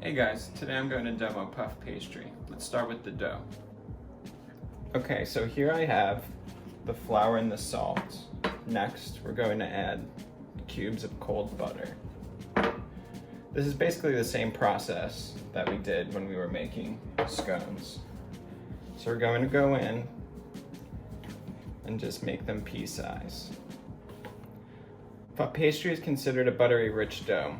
Hey guys, today I'm going to demo puff pastry. Let's start with the dough. Okay, so here I have the flour and the salt. Next, we're going to add cubes of cold butter. This is basically the same process that we did when we were making scones. So we're going to go in and just make them pea size. Puff pastry is considered a buttery rich dough.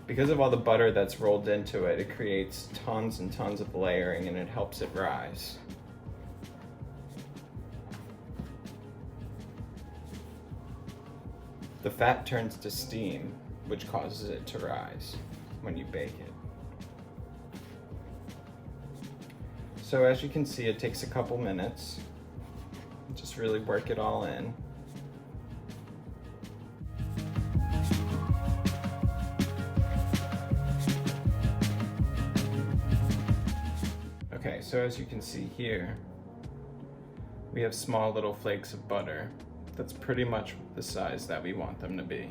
Because of all the butter that's rolled into it, it creates tons and tons of layering and it helps it rise. The fat turns to steam, which causes it to rise when you bake it. So as you can see, it takes a couple minutes. Just really work it all in. Okay, so as you can see here, we have small little flakes of butter. That's pretty much the size that we want them to be.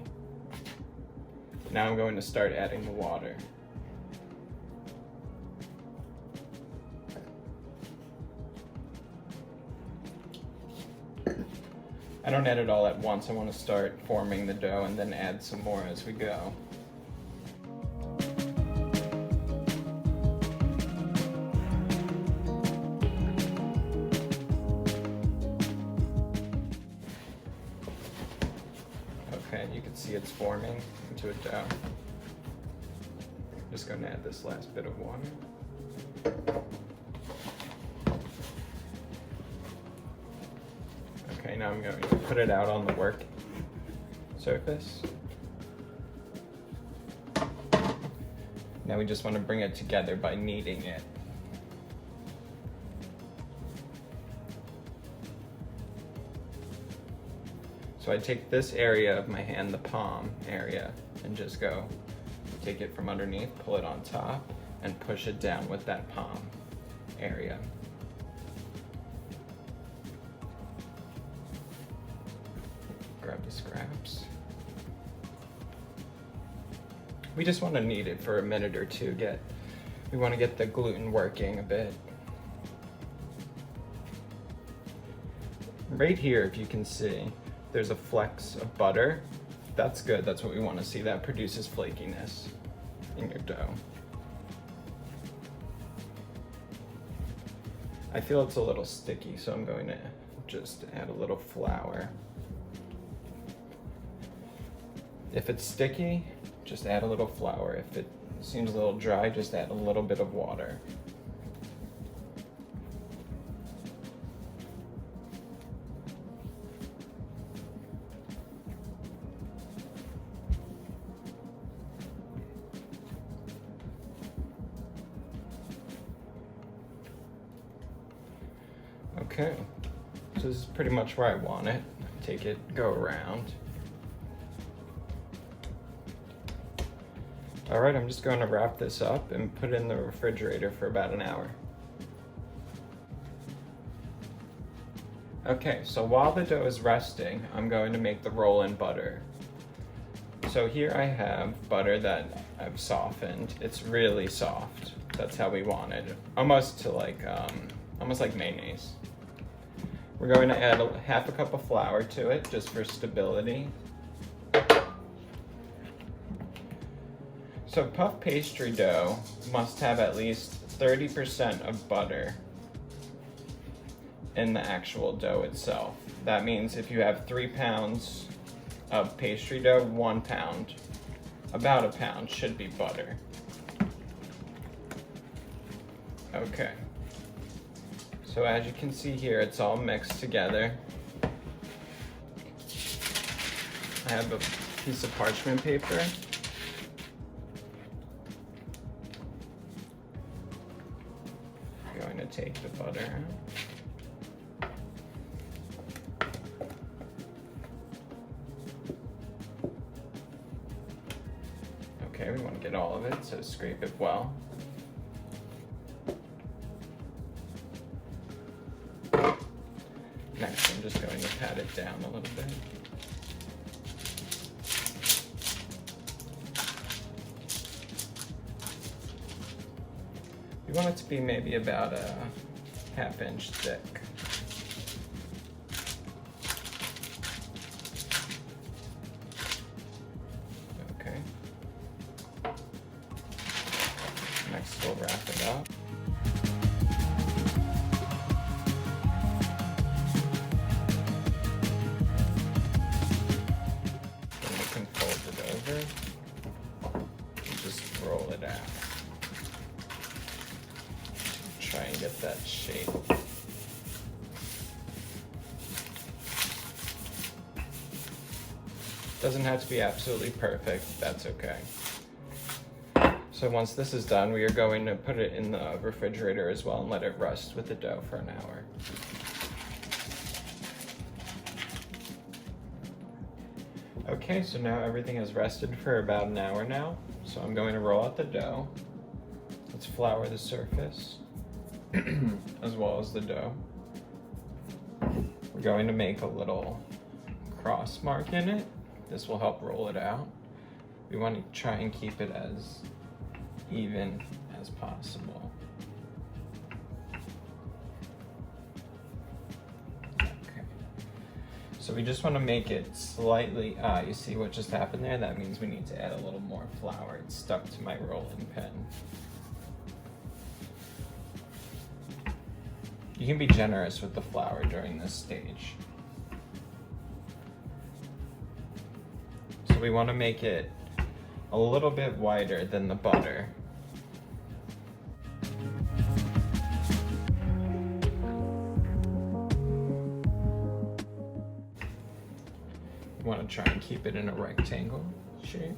Now I'm going to start adding the water. I don't add it all at once. I want to start forming the dough and then add some more as we go. Okay, you can see it's forming into a dough. I'm just going to add this last bit of water. Okay, now I'm going to put it out on the work surface. Now we just want to bring it together by kneading it. So I take this area of my hand, the palm area, and just go take it from underneath, pull it on top, and push it down with that palm area. Grab the scraps. We just want to knead it for a minute or two. We want to get the gluten working a bit. Right here, if you can see, there's a flecks of butter. That's good, that's what we want to see. That produces flakiness in your dough. I feel it's a little sticky, so I'm going to just add a little flour. If it's sticky, just add a little flour. If it seems a little dry, just add a little bit of water. Okay, so this is pretty much where I want it. Take it, go around. All right, I'm just going to wrap this up and put it in the refrigerator for about an hour. Okay, so while the dough is resting, I'm going to make the roll-in butter. So here I have butter that I've softened. It's really soft. That's how we want it. Almost like mayonnaise. We're going to add half a cup of flour to it, just for stability. So puff pastry dough must have at least 30% of butter in the actual dough itself. That means if you have 3 pounds of pastry dough, 1 pound, about a pound should be butter. Okay. So as you can see here, it's all mixed together. I have a piece of parchment paper. I'm going to take the butter out. Okay, we want to get all of it, so scrape it well. Next, I'm just going to pat it down a little bit. You want it to be maybe about a 1/2 inch thick. Okay. Next we'll wrap it up. Then we can fold it over and just roll it out. Try and get that shape. Doesn't have to be absolutely perfect, that's okay. So once this is done, we are going to put it in the refrigerator as well and let it rest with the dough for an hour. Okay, so now everything has rested for about an hour now. So I'm going to roll out the dough. Let's flour the surface as well as the dough. We're going to make a little cross mark in it. This will help roll it out. We want to try and keep it as even as possible. Okay. So we just want to make it slightly, you see what just happened there? That means we need to add a little more flour. It's stuck to my rolling pin. You can be generous with the flour during this stage. So we want to make it a little bit wider than the butter. You want to try and keep it in a rectangle shape.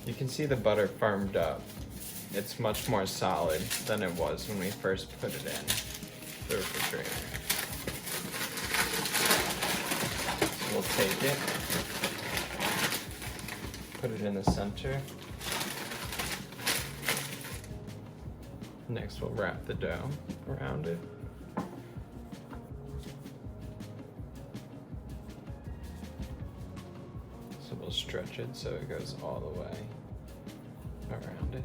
You can see the butter firmed up. It's much more solid than it was when we first put it in the refrigerator. So we'll take it, put it in the center. Next we'll wrap the dough around it. So we'll stretch it so it goes all the way around it.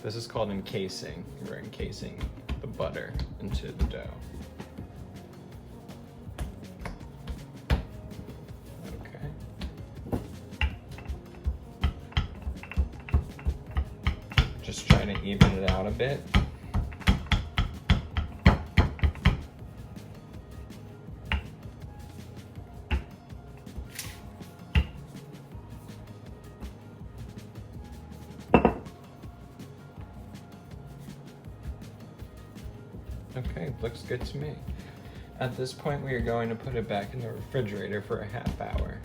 This is called encasing. We're encasing the butter into the dough. Okay. Just trying to even it out a bit. Okay, looks good to me. At this point, we are going to put it back in the refrigerator for a 1/2 hour.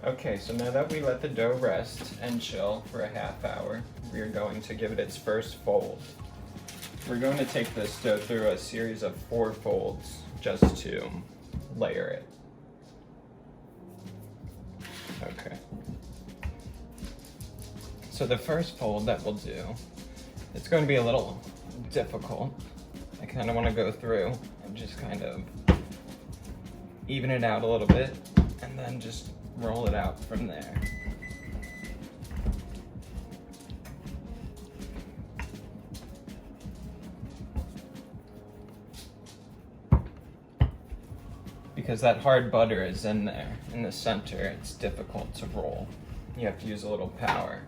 Okay, so now that we let the dough rest and chill for a 1/2 hour, we are going to give it its first fold. We're going to take this dough through a series of 4 folds just to layer it. Okay. So the first fold that we'll do, it's going to be a little difficult. I kind of want to go through and just kind of even it out a little bit and then just roll it out from there. Because that hard butter is in there, in the center, it's difficult to roll. You have to use a little power.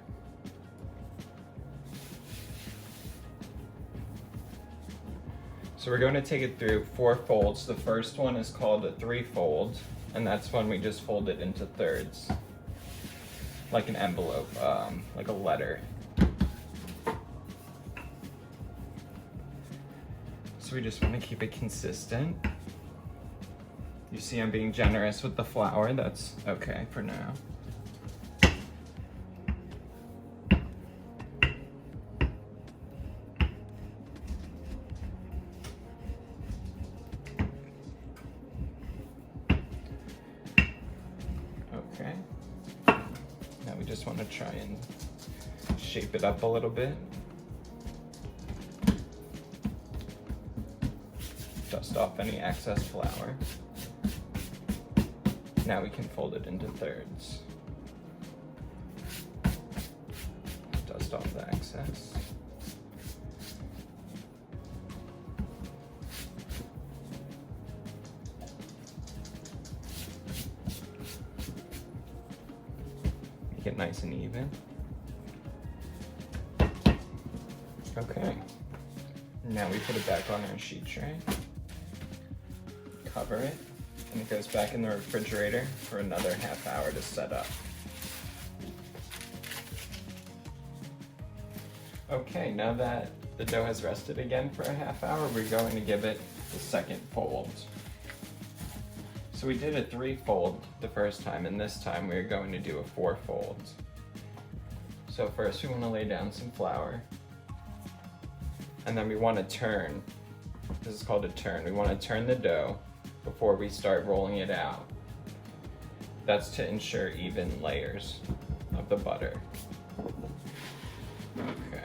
So we're going to take it through 4 folds. The first one is called a 3-fold, and that's when we just fold it into thirds, like an envelope, like a letter. So we just want to keep it consistent. You see I'm being generous with the flour, that's okay for now. Okay. Now we just want to try and shape it up a little bit. Dust off any excess flour. Now we can fold it into thirds. Dust off the excess. Make it nice and even. Okay. Now we put it back on our sheet tray. Cover it, and it goes back in the refrigerator for another half hour to set up. Okay, now that the dough has rested again for a half hour, we're going to give it the second fold. So we did a 3-fold the first time, and this time we're going to do a 4-fold. So first we want to lay down some flour, and then we want to turn. This is called a turn. We want to turn the dough before we start rolling it out. That's to ensure even layers of the butter. Okay.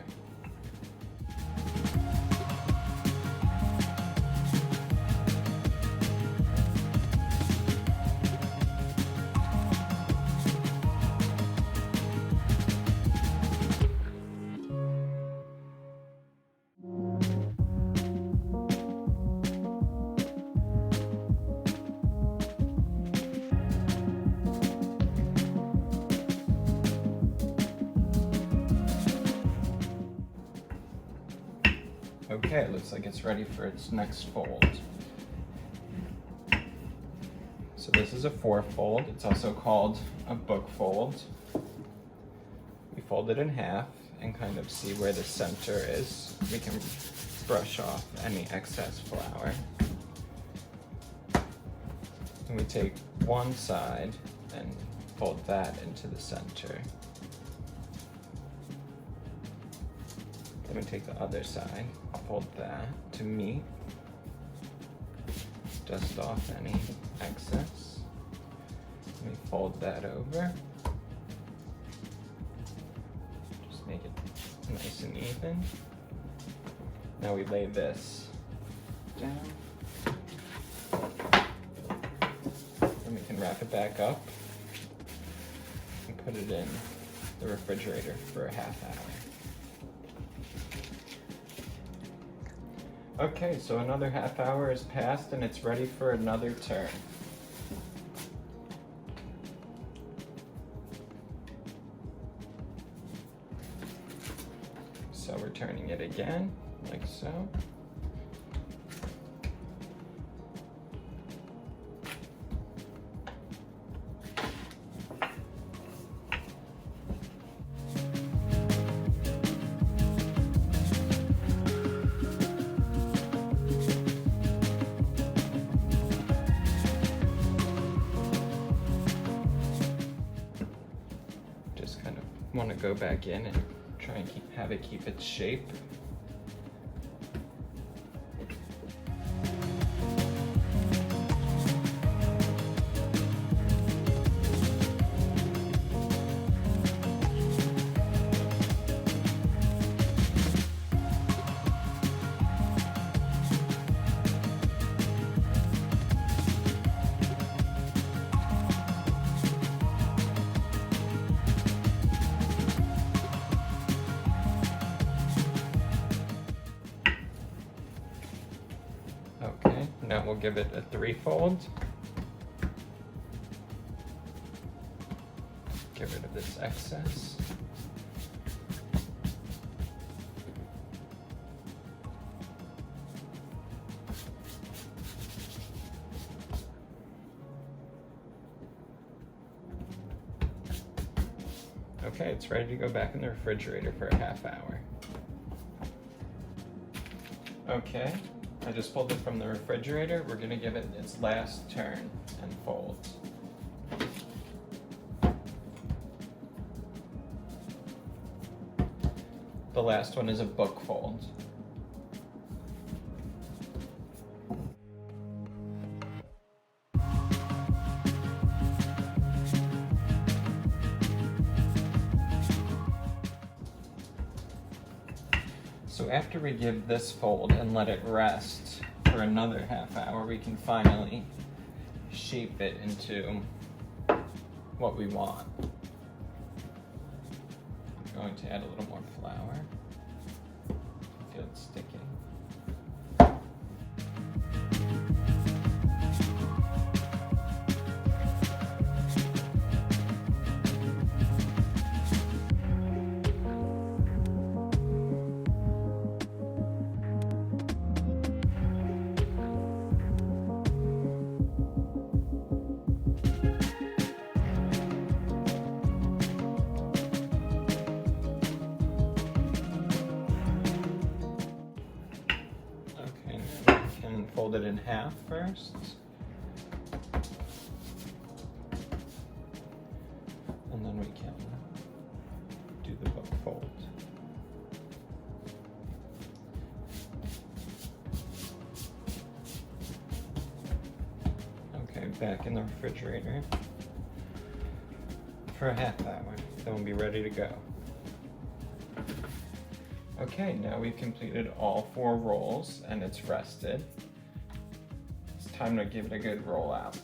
Okay, it looks like it's ready for its next fold. So this is a 4-fold. It's also called a book fold. We fold it in half and kind of see where the center is. We can brush off any excess flour. And we take one side and fold that into the center. Then we take the other side, fold that to meet, dust off any excess. We fold that over. Just make it nice and even. Now we lay this down. Then we can wrap it back up and put it in the refrigerator for a half hour. Okay, so another half hour has passed and it's ready for another turn. So we're turning it again, like so. Want to go back in and try and have it keep its shape. Okay, now we'll give it a 3-fold. Get rid of this excess. Okay, it's ready to go back in the refrigerator for a half hour. Okay. I just pulled it from the refrigerator. We're gonna give it its last turn and fold. The last one is a book fold. So after we give this fold and let it rest for another half hour, we can finally shape it into what we want. I'm going to add a little more flour. I feel it sticking. Fold it in half first. And then we can do the book fold. Okay, back in the refrigerator for a half hour. Then we'll be ready to go. Okay, now we've completed all 4 rolls and it's rested. It's time to give it a good roll out.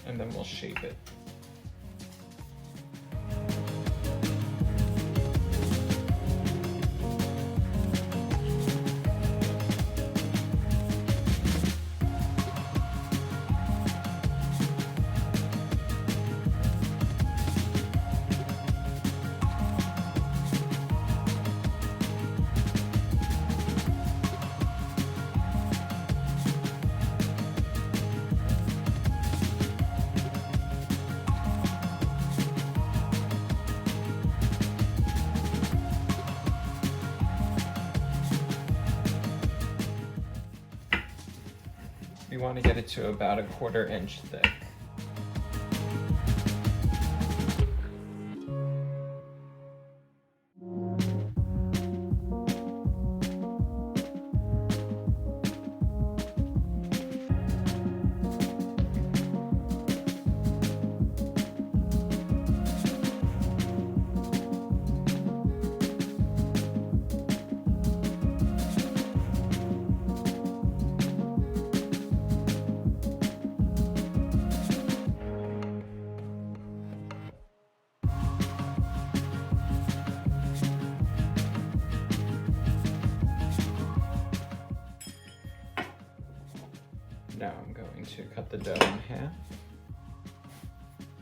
And then we'll shape it. We want to get it to about 1/4 inch thick. Now I'm going to cut the dough in half.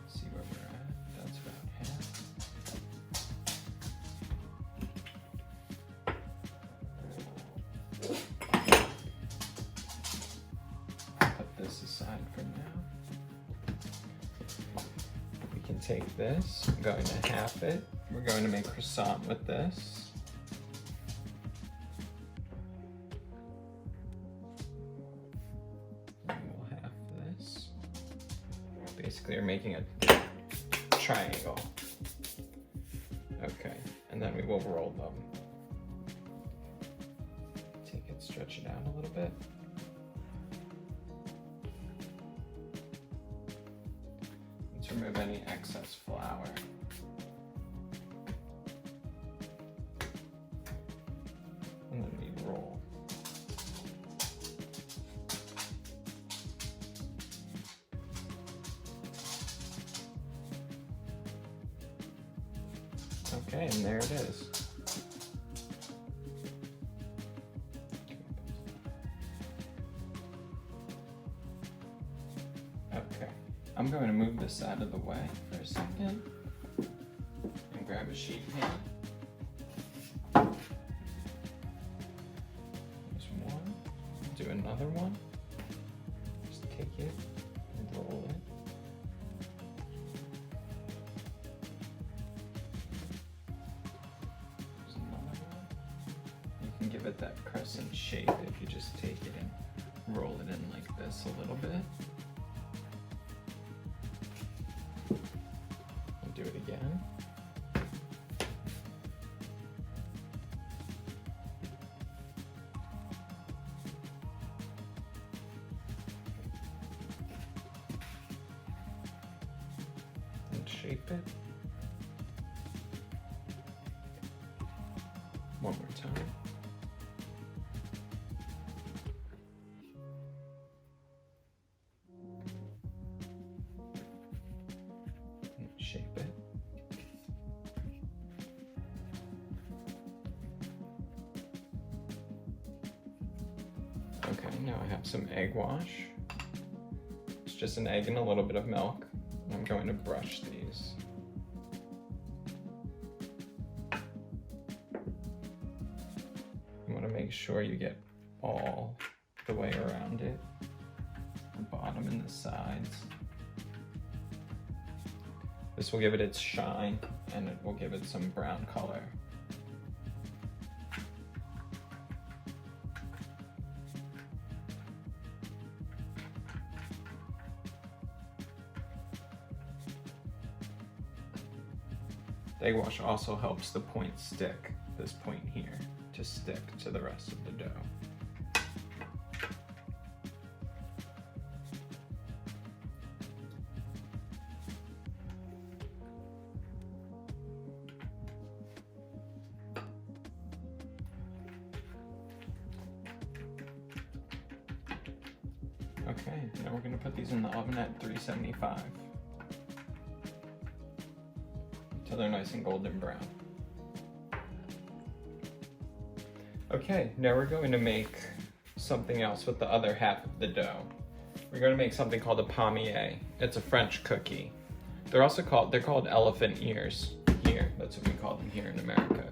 See where we're at. That's about half. Put this aside for now. We can take this. I'm going to half it. We're going to make croissant with this. Basically, you're making a triangle. Okay, and then we will roll them. Take it, stretch it out a little bit. Let's remove any excess flour. And then we roll. Okay, and there it is. Okay, I'm going to move this out of the way for a second and grab a sheet pan. There's one. Do another one. Just take it and roll it. Give it that crescent shape if you just take it and roll it in like this a little bit. And do it again. And shape it. One more time. Shape it. Okay, now I have some egg wash. It's just an egg and a little bit of milk. I'm going to brush these. You want to make sure you get all the way around it, the bottom and the sides. This will give it its shine, and it will give it some brown color. The egg wash also helps the point stick, this point here, to stick to the rest of the dough. Okay, now we're going to put these in the oven at 375 until they're nice and golden brown. Okay, now we're going to make something else with the other half of the dough. We're going to make something called a palmier. It's a French cookie. They're called elephant ears here. That's what we call them here in America.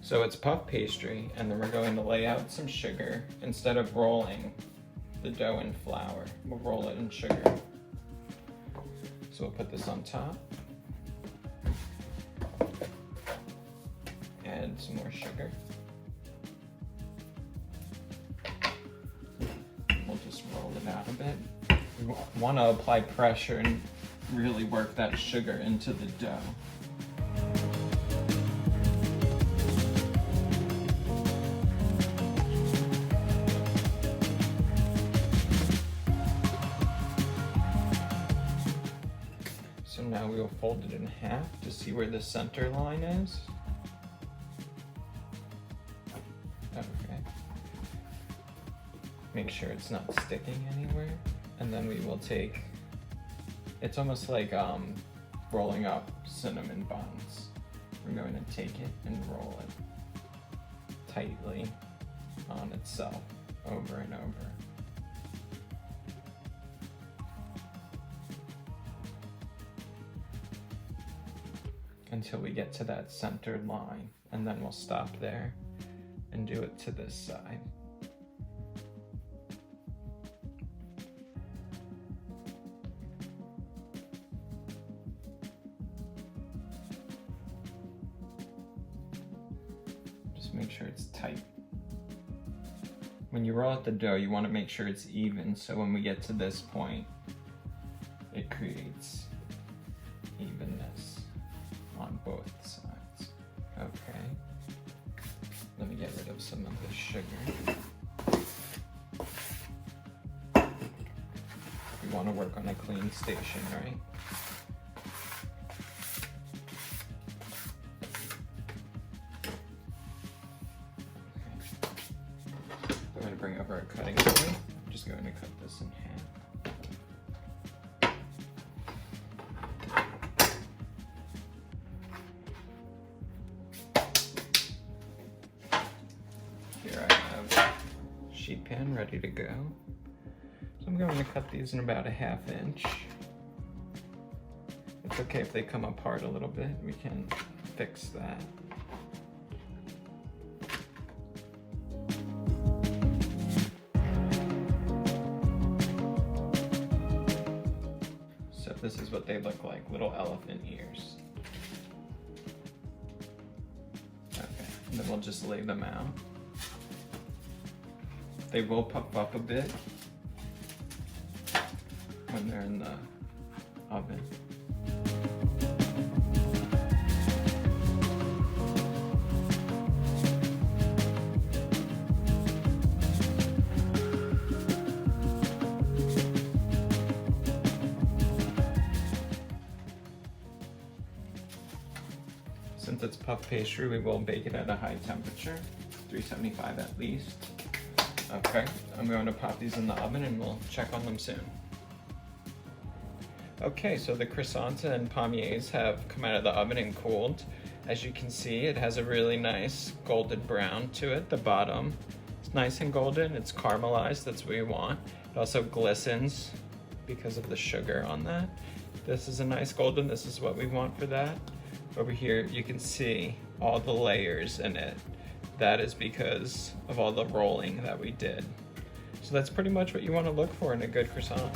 So it's puff pastry, and then we're going to lay out some sugar. Instead of rolling the dough in flour, we'll roll it in sugar. So we'll put this on top. Add some more sugar. We'll just roll it out a bit. We want to apply pressure and really work that sugar into the dough. So now we will fold it in half to see where the center line is. Okay. Make sure it's not sticking anywhere. And then we will take, it's almost like rolling up cinnamon buns. We're going to take it and roll it tightly on itself over and over. Until we get to that centered line, and then we'll stop there and do it to this side. Just make sure it's tight. When you roll out the dough, you want to make sure it's even, so when we get to this point, it creates evenness on both sides. Okay. Let me get rid of some of the sugar. We want to work on a clean station, right? Okay. I'm going to bring over a cutting board. I'm just going to cut this in half. Here I have a sheet pan ready to go. So I'm going to cut these in about a 1/2 inch. It's okay if they come apart a little bit. We can fix that. So this is what they look like, little elephant ears. Okay, and then we'll just lay them out. They will puff up a bit when they're in the oven. Since it's puff pastry, we will bake it at a high temperature, 375 at least. Okay, I'm going to pop these in the oven and we'll check on them soon. Okay, so the croissants and pommiers have come out of the oven and cooled. As you can see, it has a really nice golden brown to it. The bottom is nice and golden, it's caramelized, that's what we want. It also glistens because of the sugar on that. This is a nice golden, this is what we want for that. Over here, you can see all the layers in it. That is because of all the rolling that we did. So that's pretty much what you want to look for in a good croissant.